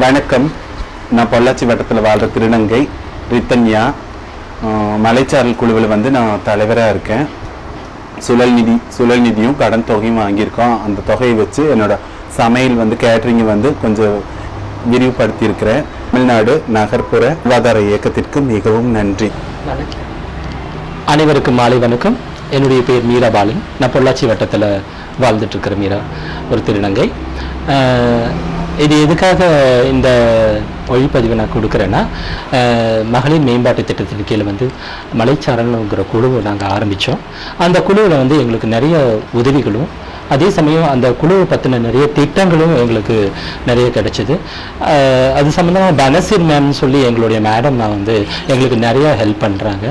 வணக்கம். நான் பொள்ளாச்சி வட்டத்தில் வாழ்கிற திருநங்கை ரித்தன்யா. மலைச்சாரல் குழுவில் வந்து நான் தலைவராக இருக்கேன். சுழல் நிதியும் கடன் தொகையும் வாங்கியிருக்கோம். அந்த தொகையை வச்சு என்னோட சமையல் வந்து கேட்ரிங் வந்து கொஞ்சம் விரிவுபடுத்தியிருக்கிறேன். தமிழ்நாடு நகர்ப்புற சுகாதார இயக்கத்திற்கு மிகவும் நன்றி. அனைவருக்கும் மாலை வணக்கம். என்னுடைய பேர் மீரா பாலன். நான் பொள்ளாச்சி வட்டத்தில் வாழ்ந்துட்டுருக்கிற மீரா, ஒரு திருநங்கை. இது எதுக்காக இந்த ஒளிப்பதிவை நான் கொடுக்குறேன்னா, மகளிர் மேம்பாட்டு திட்டத்தின் கீழே வந்து மலைச்சாரல்ங்கிற குழுவை நாங்கள் ஆரம்பித்தோம். அந்த குழுவில் வந்து எங்களுக்கு நிறைய உதவிகளும், அதே சமயம் அந்த குழுவை பற்றின நிறைய திட்டங்களும் எங்களுக்கு நிறைய கிடைச்சிது. அது சம்மந்தமாக பனசீர் மேம்னு சொல்லி எங்களுடைய மேடம் நான் வந்து எங்களுக்கு நிறையா ஹெல்ப் பண்ணுறாங்க.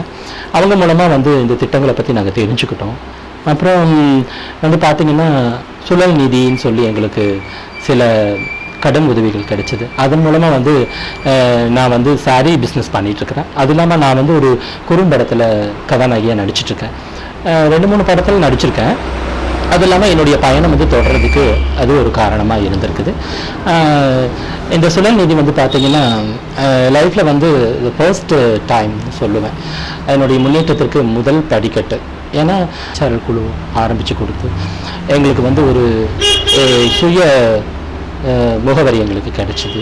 அவங்க மூலமாக வந்து இந்த திட்டங்களை பற்றி நாங்கள் தெரிஞ்சுக்கிட்டோம். அப்புறம் வந்து பார்த்திங்கன்னா சுழல் நிதின்னு சொல்லி எங்களுக்கு சில கடன் உதவிகள் கிடைச்சிது. அதன் மூலமாக வந்து நான் வந்து சாரீ பிஸ்னஸ் பண்ணிகிட்ருக்கிறேன். அது இல்லாமல் நான் வந்து ஒரு குறும்படத்தில் கதாநாயகியாக நடிச்சிட்ருக்கேன். 2-3 படத்தில் நடிச்சிருக்கேன். அது இல்லாமல் என்னுடைய பயணம் வந்து தொடர்றதுக்கு அது ஒரு காரணமாக இருந்திருக்குது. இந்த சுழல் நிதி வந்து பார்த்திங்கன்னா லைஃப்பில் வந்து ஃபர்ஸ்ட் டைம் சொல்லுவேன், என்னுடைய முன்னேற்றத்திற்கு முதல் படிக்கட்டு. ஏன்னா சேனல் குழு ஆரம்பித்து கொடுத்து எங்களுக்கு வந்து ஒரு சுய முகவரி எங்களுக்கு கிடைச்சிது.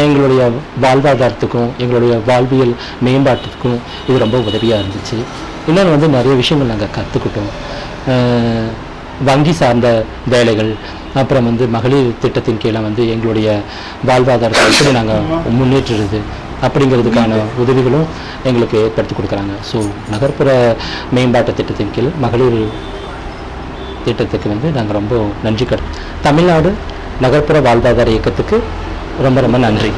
எங்களுடைய வாழ்வாதாரத்துக்கும் எங்களுடைய வாழ்வியல் மேம்பாட்டுக்கும் இது ரொம்ப உதவியாக இருந்துச்சு. இன்னொன்று வந்து நிறைய விஷயங்கள் நாங்கள் கற்றுக்கிட்டோம். வங்கி சார்ந்த வேலைகள், அப்புறம் வந்து மகளிர் திட்டத்தின் கீழே வந்து எங்களுடைய வாழ்வாதாரத்தை எப்படி நாங்கள் முன்னேற்றுறது அப்படிங்கிறதுக்கான உதவிகளும் எங்களுக்கு ஏற்படுத்தி கொடுக்குறாங்க. ஸோ நகர்ப்புற மேம்பாட்டு திட்டத்தின் கீழ் மகளிர் திட்டத்துக்கு வந்து நாங்கள் ரொம்ப நன்றி தமிழ்நாடு நகர்ப்புற வாழ்வாதார இயக்கத்துக்கு ரொம்ப ரொம்ப நன்றி.